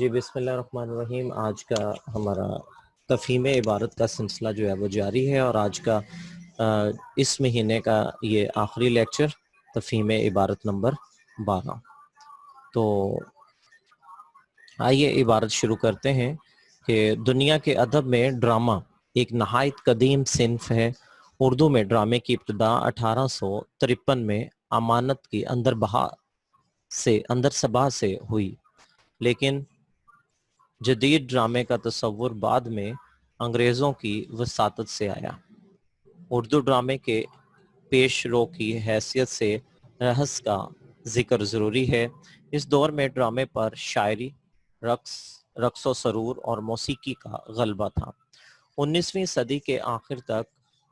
جی بسم اللہ الرحمن الرحیم. آج کا ہمارا تفہیم عبارت کا سلسلہ جو ہے وہ جاری ہے، اور آج کا اس مہینے کا یہ آخری لیکچر تفہیم عبارت نمبر 12. تو آئیے عبارت شروع کرتے ہیں کہ دنیا کے ادب میں ڈرامہ ایک نہایت قدیم صنف ہے. اردو میں ڈرامے کی ابتدا 1853 میں امانت کی اندر صبا سے ہوئی، لیکن جدید ڈرامے کا تصور بعد میں انگریزوں کی وساطت سے آیا. اردو ڈرامے کے پیش رو کی حیثیت سے رہس کا ذکر ضروری ہے. اس دور میں ڈرامے پر شاعری، رقص و سرور اور موسیقی کا غلبہ تھا. 19ویں صدی کے آخر تک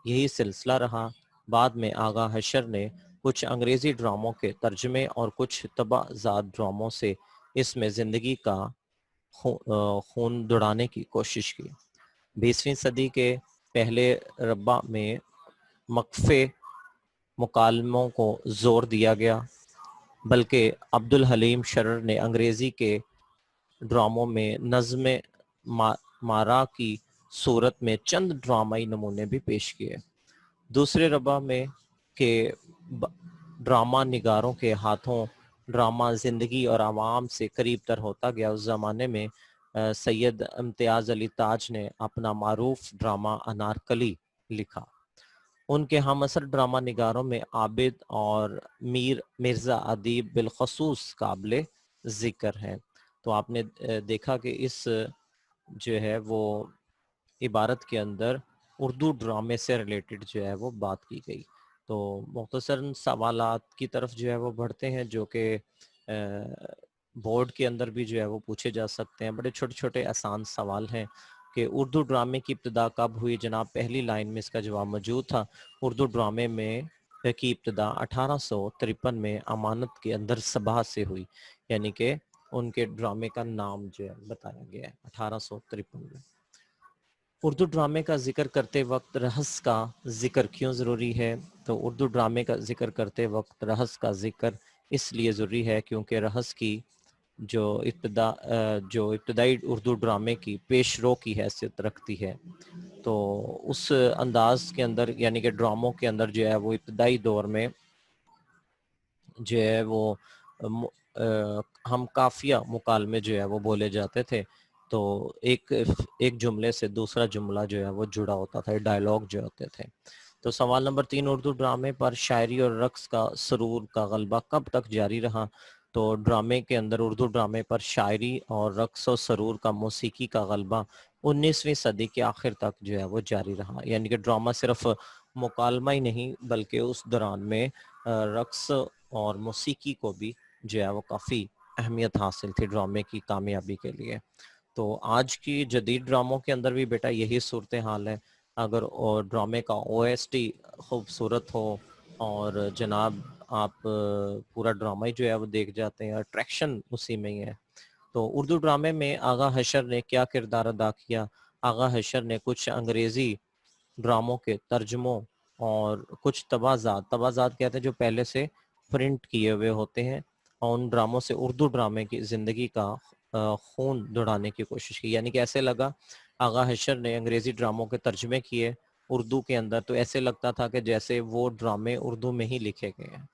یہی سلسلہ رہا. بعد میں آغا حشر نے کچھ انگریزی ڈراموں کے ترجمے اور کچھ طبع زاد ڈراموں سے اس میں زندگی کا خون دوڑانے کی کوشش کی. 20ویں صدی کے پہلے ربع میں مقفے مکالموں کو زور دیا گیا، بلکہ عبدالحلیم شرر نے انگریزی کے ڈراموں میں نظم مارا کی صورت میں چند ڈرامائی نمونے بھی پیش کیے. دوسرے ربع میں کے ڈرامہ نگاروں کے ہاتھوں ڈرامہ زندگی اور عوام سے قریب تر ہوتا گیا. اس زمانے میں سید امتیاز علی تاج نے اپنا معروف ڈرامہ انارکلی لکھا. ان کے ہم عصر ڈرامہ نگاروں میں عابد اور مرزا ادیب بالخصوص قابل ذکر ہیں. تو آپ نے دیکھا کہ اس جو ہے وہ عبارت کے اندر اردو ڈرامے سے ریلیٹڈ جو ہے وہ بات کی گئی. تو مختصراً سوالات کی طرف جو ہے وہ بڑھتے ہیں، جو کہ بورڈ کے اندر بھی جو ہے وہ پوچھے جا سکتے ہیں. بڑے چھوٹے چھوٹے آسان سوال ہیں کہ اردو ڈرامے کی ابتدا کب ہوئی؟ جناب پہلی لائن میں اس کا جواب موجود تھا. اردو ڈرامے میں کی ابتدا 1853 میں امانت کے اندر صبا سے ہوئی، یعنی کہ ان کے ڈرامے کا نام جو ہے بتایا گیا ہے 1853 میں. اردو ڈرامے کا ذکر کرتے وقت رہس کا ذکر کیوں ضروری ہے؟ تو اردو ڈرامے کا ذکر کرتے وقت رہس کا ذکر اس لیے ضروری ہے کیونکہ رہس کی جو ابتدائی اردو ڈرامے کی پیش رو کی حیثیت رکھتی ہے. تو اس انداز کے اندر، یعنی کہ ڈراموں کے اندر جو ہے وہ ابتدائی دور میں جو ہے وہ ہم قافیہ مکالمے جو ہے وہ بولے جاتے تھے. تو ایک جملے سے دوسرا جملہ جو ہے وہ جڑا ہوتا تھا، ڈائیلاگ جو ہوتے تھے. تو سوال نمبر 3، اردو ڈرامے پر شاعری اور رقص کا سرور کا غلبہ کب تک جاری رہا؟ تو ڈرامے کے اندر اردو ڈرامے پر شاعری اور رقص و سرور کا موسیقی کا غلبہ 19ویں صدی کے آخر تک جو ہے وہ جاری رہا. یعنی کہ ڈرامہ صرف مکالمہ ہی نہیں بلکہ اس دوران میں رقص اور موسیقی کو بھی جو ہے وہ کافی اہمیت حاصل تھی ڈرامے کی کامیابی کے لیے. تو آج کی جدید ڈراموں کے اندر بھی بیٹا یہی صورتحال ہے. اگر ڈرامے کا OST خوبصورت ہو اور جناب آپ پورا ڈرامہ ہی جو ہے وہ دیکھ جاتے ہیں، اٹریکشن اسی میں ہی ہے. تو اردو ڈرامے میں آغا حشر نے کیا کردار ادا کیا؟ آغا حشر نے کچھ انگریزی ڈراموں کے ترجموں اور کچھ طبع کہتے ہیں جو پہلے سے پرنٹ کیے ہوئے ہوتے ہیں، اور ان ڈراموں سے اردو ڈرامے کی زندگی کا خون دوڑانے کی کوشش کی. یعنی کہ ایسے لگا آغا حشر نے انگریزی ڈراموں کے ترجمے کیے اردو کے اندر، تو ایسے لگتا تھا کہ جیسے وہ ڈرامے اردو میں ہی لکھے گئے ہیں.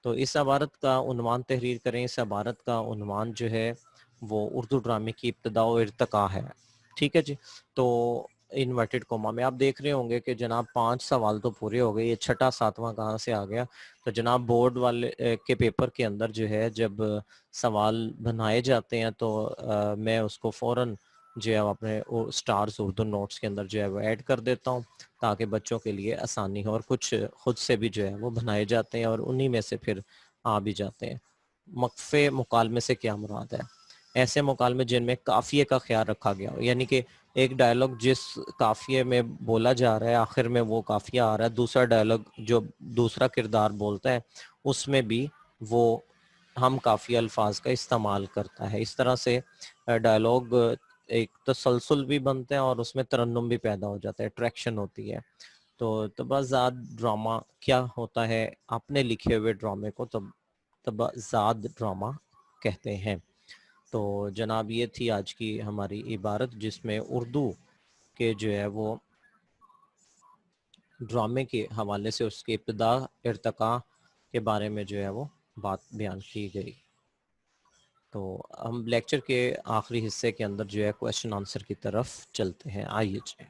تو اس عبارت کا عنوان تحریر کریں. اس عبارت کا عنوان جو ہے وہ اردو ڈرامے کی ابتدا و ارتقاء ہے. ٹھیک ہے جی. تو انورٹڈ کوما میں آپ دیکھ رہے ہوں گے کہ جناب 5 سوال تو پورے ہو گئے، یہ 6واں 7واں کہاں سے آ گیا؟ تو جناب بورڈ والے کے پیپر کے اندر جو ہے جب سوال بنائے جاتے ہیں تو میں اس کو فوراً جو ہے اپنے سٹارز اردو نوٹس کے اندر جو ہے وہ ایڈ کر دیتا ہوں تاکہ بچوں کے لیے آسانی ہو، اور کچھ خود سے بھی جو ہے وہ بنائے جاتے ہیں اور انہی میں سے پھر آ بھی جاتے ہیں. مقفے مکالمے سے کیا مراد ہے؟ ایسے مکالمے جن میں قافیے کا خیال رکھا گیا ہو، یعنی کہ ایک ڈائلاگ جس قافیے میں بولا جا رہا ہے آخر میں وہ قافیہ آ رہا ہے، دوسرا ڈائلاگ جو دوسرا کردار بولتا ہے اس میں بھی وہ ہم قافیہ الفاظ کا استعمال کرتا ہے. اس طرح سے ڈائلاگ ایک تسلسل بھی بنتے ہیں اور اس میں ترنم بھی پیدا ہو جاتا ہے، اٹریکشن ہوتی ہے. تو طبع زاد ڈرامہ کیا ہوتا ہے؟ اپنے لکھے ہوئے ڈرامے کو طبع زاد ڈرامہ کہتے ہیں. تو جناب یہ تھی آج کی ہماری عبارت جس میں اردو کے جو ہے وہ ڈرامے کے حوالے سے اس کے ابتدا ارتقاء کے بارے میں جو ہے وہ بات بیان کی گئی. تو ہم لیکچر کے آخری حصے کے اندر جو ہے کویشچن آنسر کی طرف چلتے ہیں. آئیے جی.